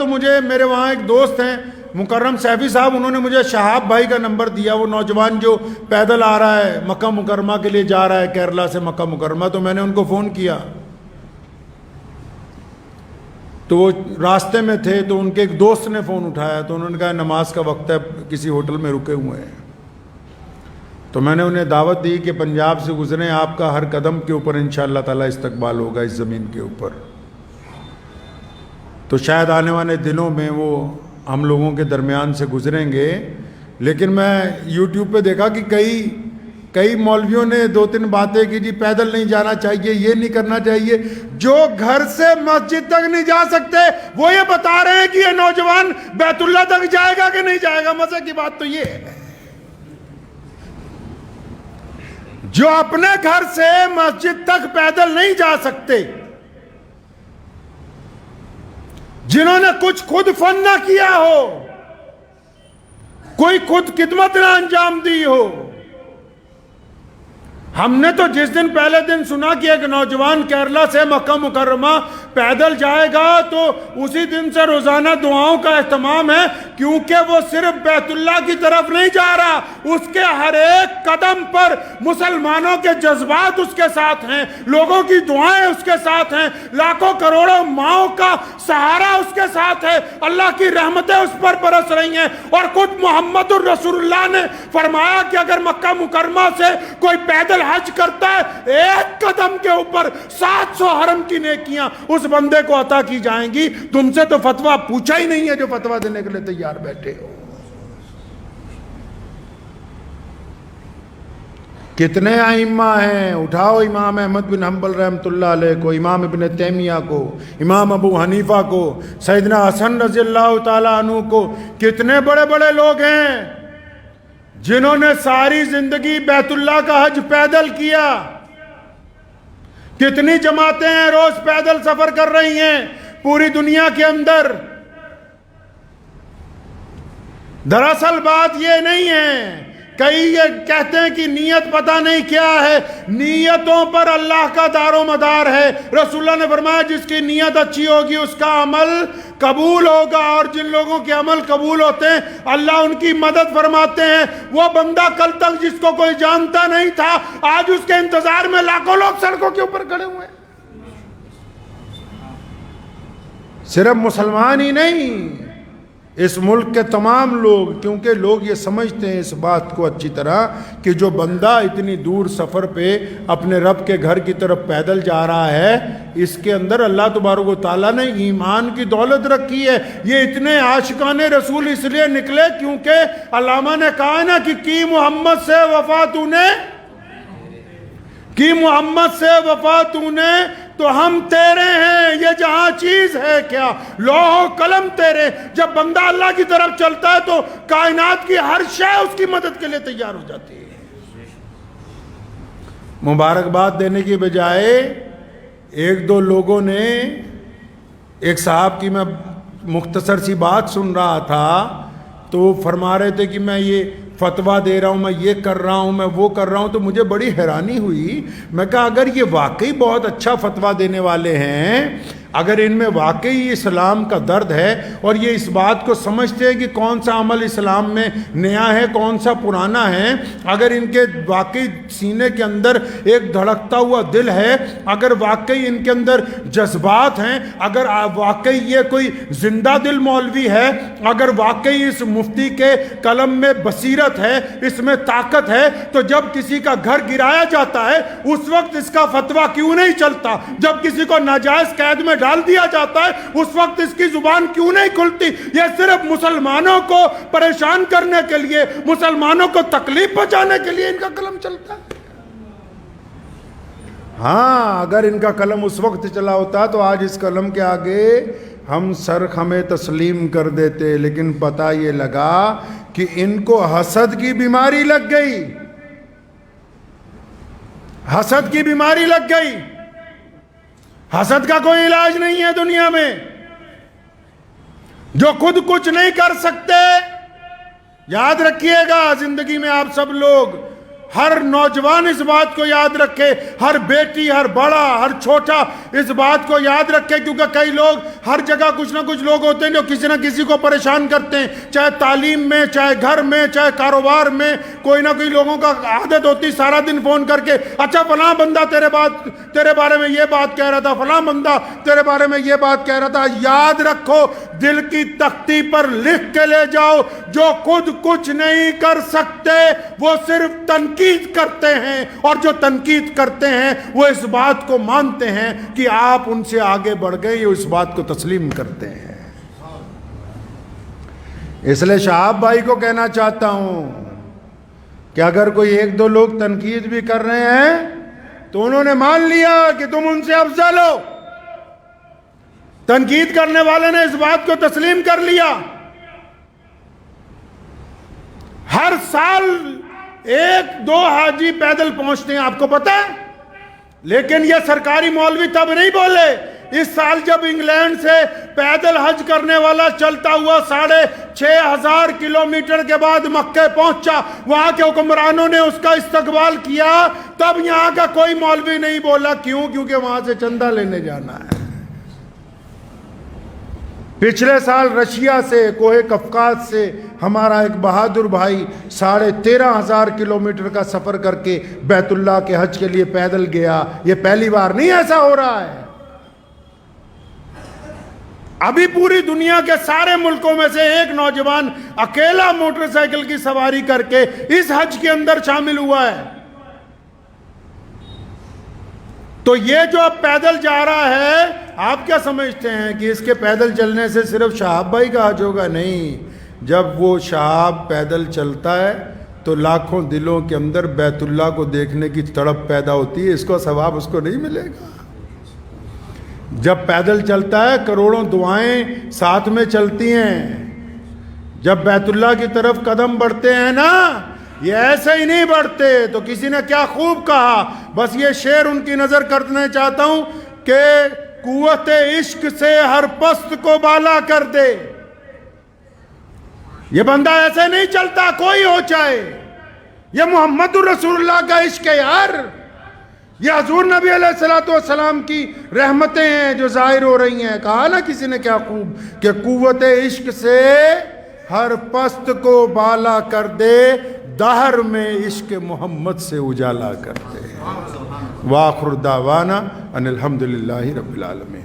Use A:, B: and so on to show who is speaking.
A: تو مجھے میرے وہاں ایک دوست ہیں مکرم سیفی صاحب، انہوں نے مجھے شہاب بھائی کا نمبر دیا، وہ نوجوان جو پیدل آ رہا ہے مکہ مکرمہ کے لیے جا رہا ہے کیرلا سے مکہ مکرمہ، تو میں نے ان کو فون کیا، تو وہ راستے میں تھے، تو ان کے ایک دوست نے فون اٹھایا، تو انہوں نے کہا نماز کا وقت ہے، کسی ہوٹل میں رکے ہوئے ہیں، تو میں نے انہیں دعوت دی کہ پنجاب سے گزریں، آپ کا ہر قدم کے اوپر انشاءاللہ تعالیٰ استقبال ہوگا اس زمین کے اوپر، تو شاید آنے والے دنوں میں وہ ہم لوگوں کے درمیان سے گزریں گے۔ لیکن میں یوٹیوب پہ دیکھا کہ کئی مولویوں نے 2-3 باتیں کی، جی پیدل نہیں جانا چاہیے، یہ نہیں کرنا چاہیے۔ جو گھر سے مسجد تک نہیں جا سکتے وہ یہ بتا رہے ہیں کہ یہ نوجوان بیت اللہ تک جائے گا کہ نہیں جائے گا۔ مزے کی بات تو یہ ہے، جو اپنے گھر سے مسجد تک پیدل نہیں جا سکتے، جنہوں نے کچھ خود فن نہ کیا ہو، کوئی خود خدمت نہ انجام دی ہو۔ ہم نے تو جس دن پہلے دن سنا کہ ایک نوجوان کیرلا سے مکہ مکرمہ پیدل جائے گا، تو اسی دن سے روزانہ دعاؤں کا اہتمام ہے، کیونکہ وہ صرف بیت اللہ کی طرف نہیں جا رہا، اس کے ہر ایک قدم پر مسلمانوں کے جذبات اس کے ساتھ ہیں، لوگوں کی دعائیں اس کے ساتھ ہیں، لاکھوں کروڑوں ماؤں کا سہارا اس کے ساتھ ہے، اللہ کی رحمتیں اس پر برس رہی ہیں۔ اور خود محمد الرسول اللہ نے فرمایا کہ اگر مکہ مکرمہ سے کوئی پیدل حج کرتا ہے، ایک قدم کے اوپر 700 حرم کی نیکیاں اس بندے کو عطا کی جائیں گی۔ تم سے تو فتویٰ پوچھا ہی نہیں ہے جو فتویٰ دینے کے لیے تیار بیٹھے ہو۔ کتنے ائمہ ہیں، اٹھاؤ امام احمد بن حنبل رحمۃ اللہ علیہ کو، امام ابن تیمیہ کو، امام ابو حنیفہ کو، سیدنا حسن رضی اللہ تعالیٰ عنہ کو، کتنے بڑے بڑے لوگ ہیں جنہوں نے ساری زندگی بیت اللہ کا حج پیدل کیا۔ کتنی جماعتیں ہیں روز پیدل سفر کر رہی ہیں پوری دنیا کے اندر۔ دراصل بات یہ نہیں ہے، کئی یہ کہتے ہیں کہ نیت پتہ نہیں کیا ہے، نیتوں پر اللہ کا دار و مدار ہے۔ رسول اللہ نے فرمایا جس کی نیت اچھی ہوگی اس کا عمل قبول ہوگا، اور جن لوگوں کے عمل قبول ہوتے ہیں اللہ ان کی مدد فرماتے ہیں۔ وہ بندہ کل تک جس کو کوئی جانتا نہیں تھا، آج اس کے انتظار میں لاکھوں لوگ سڑکوں کے اوپر کھڑے ہوئے ہیں۔ صرف مسلمان ہی نہیں، اس ملک کے تمام لوگ، کیونکہ لوگ یہ سمجھتے ہیں اس بات کو اچھی طرح کہ جو بندہ اتنی دور سفر پہ اپنے رب کے گھر کی طرف پیدل جا رہا ہے، اس کے اندر اللہ تبارک و تعالیٰ نے ایمان کی دولت رکھی ہے۔ یہ اتنے عاشقان رسول اس لیے نکلے کیونکہ علامہ نے کہا نا کہ کی محمد سے وفا تو نے، کی محمد سے وفا تو نے، تو ہم تیرے ہیں، یہ جہاں چیز ہے کیا، لوح و قلم تیرے۔ جب بندہ اللہ کی طرف چلتا ہے تو کائنات کی ہر شے اس کی مدد کے لیے تیار ہو جاتی ہے۔ مبارکباد دینے کی بجائے ایک دو لوگوں نے، ایک صاحب کی میں مختصر سی بات سن رہا تھا، تو وہ فرما رہے تھے کہ میں یہ فتویٰ دے رہا ہوں، میں یہ کر رہا ہوں، میں وہ کر رہا ہوں، تو مجھے بڑی حیرانی ہوئی۔ میں کہا اگر یہ واقعی بہت اچھا فتویٰ دینے والے ہیں، اگر ان میں واقعی اسلام کا درد ہے اور یہ اس بات کو سمجھتے ہیں کہ کون سا عمل اسلام میں نیا ہے کون سا پرانا ہے، اگر ان کے واقعی سینے کے اندر ایک دھڑکتا ہوا دل ہے، اگر واقعی ان کے اندر جذبات ہیں، اگر واقعی یہ کوئی زندہ دل مولوی ہے، اگر واقعی اس مفتی کے قلم میں بصیرت ہے، اس میں طاقت ہے، تو جب کسی کا گھر گرایا جاتا ہے اس وقت اس کا فتویٰ کیوں نہیں چلتا؟ جب کسی کو ناجائز قید میں ڈال دیا جاتا ہے اس وقت اس کی زبان کیوں نہیں کھلتی؟ یہ صرف مسلمانوں کو پریشان کرنے کے لیے، مسلمانوں کو تکلیف پہنچانے کے لیے ان کا قلم چلتا ہے۔ ہاں اگر ان کا قلم اس وقت چلا ہوتا تو آج اس قلم کے آگے ہم سر خمے تسلیم کر دیتے، لیکن پتہ یہ لگا کہ ان کو حسد کی بیماری لگ گئی، حسد کی بیماری لگ گئی۔ حسد کا کوئی علاج نہیں ہے دنیا میں۔ جو خود کچھ نہیں کر سکتے، یاد رکھیے گا زندگی میں آپ سب لوگ ہر نوجوان اس بات کو یاد رکھے، ہر بیٹی، ہر بڑا، ہر چھوٹا اس بات کو یاد رکھے، کیونکہ کئی لوگ ہر جگہ کچھ نہ کچھ لوگ ہوتے ہیں جو کسی نہ کسی کو پریشان کرتے ہیں، چاہے تعلیم میں، چاہے گھر میں، چاہے کاروبار میں، کوئی نہ کوئی لوگوں کا عادت ہوتی سارا دن فون کر کے، اچھا فلاں بندہ تیرے بارے میں یہ بات کہہ رہا تھا، فلاں بندہ تیرے بارے میں یہ بات کہہ رہا تھا۔ یاد رکھو، دل کی تختی پر لکھ کے لے جاؤ، جو خود کچھ نہیں کر سکتے وہ صرف تنقید کرتے ہیں، اور جو تنقید کرتے ہیں وہ اس بات کو مانتے ہیں کہ آپ ان سے آگے بڑھ گئے، یہ اس بات کو تسلیم کرتے ہیں۔ اس لیے شہاب بھائی کو کہنا چاہتا ہوں کہ اگر کوئی ایک دو لوگ تنقید بھی کر رہے ہیں تو انہوں نے مان لیا کہ تم ان سے افضل ہو۔ تنقید کرنے والے نے اس بات کو تسلیم کر لیا۔ ہر سال 1-2 حاجی پیدل پہنچتے ہیں، آپ کو پتہ ہے، لیکن یہ سرکاری مولوی تب نہیں بولے۔ اس سال جب انگلینڈ سے پیدل حج کرنے والا چلتا ہوا 6,500 کلومیٹر کے بعد مکہ پہنچا، وہاں کے حکمرانوں نے اس کا استقبال کیا، تب یہاں کا کوئی مولوی نہیں بولا۔ کیوں؟ کیونکہ وہاں سے چندہ لینے جانا ہے۔ پچھلے سال رشیا سے، کوہ قفقاز سے ہمارا ایک بہادر بھائی 13,500 کلومیٹر کا سفر کر کے بیت اللہ کے حج کے لیے پیدل گیا۔ یہ پہلی بار نہیں ایسا ہو رہا ہے۔ ابھی پوری دنیا کے سارے ملکوں میں سے ایک نوجوان اکیلا موٹر سائیکل کی سواری کر کے اس حج کے اندر شامل ہوا ہے۔ تو یہ جو اب پیدل جا رہا ہے، آپ کیا سمجھتے ہیں کہ اس کے پیدل چلنے سے صرف شہاب بھائی کا حج ہوگا؟ نہیں، جب وہ شہاب پیدل چلتا ہے تو لاکھوں دلوں کے اندر بیت اللہ کو دیکھنے کی تڑپ پیدا ہوتی ہے، اس کو ثواب اس کو نہیں ملے گا؟ جب پیدل چلتا ہے کروڑوں دعائیں ساتھ میں چلتی ہیں۔ جب بیت اللہ کی طرف قدم بڑھتے ہیں نا، یہ ایسے ہی نہیں بڑھتے۔ تو کسی نے کیا خوب کہا، بس یہ شعر ان کی نظر کرنے چاہتا ہوں کہ قوت عشق سے ہر پست کو بالا کر دے۔ یہ بندہ ایسے نہیں چلتا، کوئی ہو چاہے۔ یہ محمد الرسول اللہ کا عشق ہے یار۔ یہ حضور نبی علیہ السلام کی رحمتیں ہیں جو ظاہر ہو رہی ہیں۔ کہا نا کسی نے کیا خوب کہ قوت عشق سے ہر پست کو بالا کر دے، دہر میں عشق محمد سے اجالا کر دے۔ وآخر دعوانا ان الحمدللہ رب العالمین۔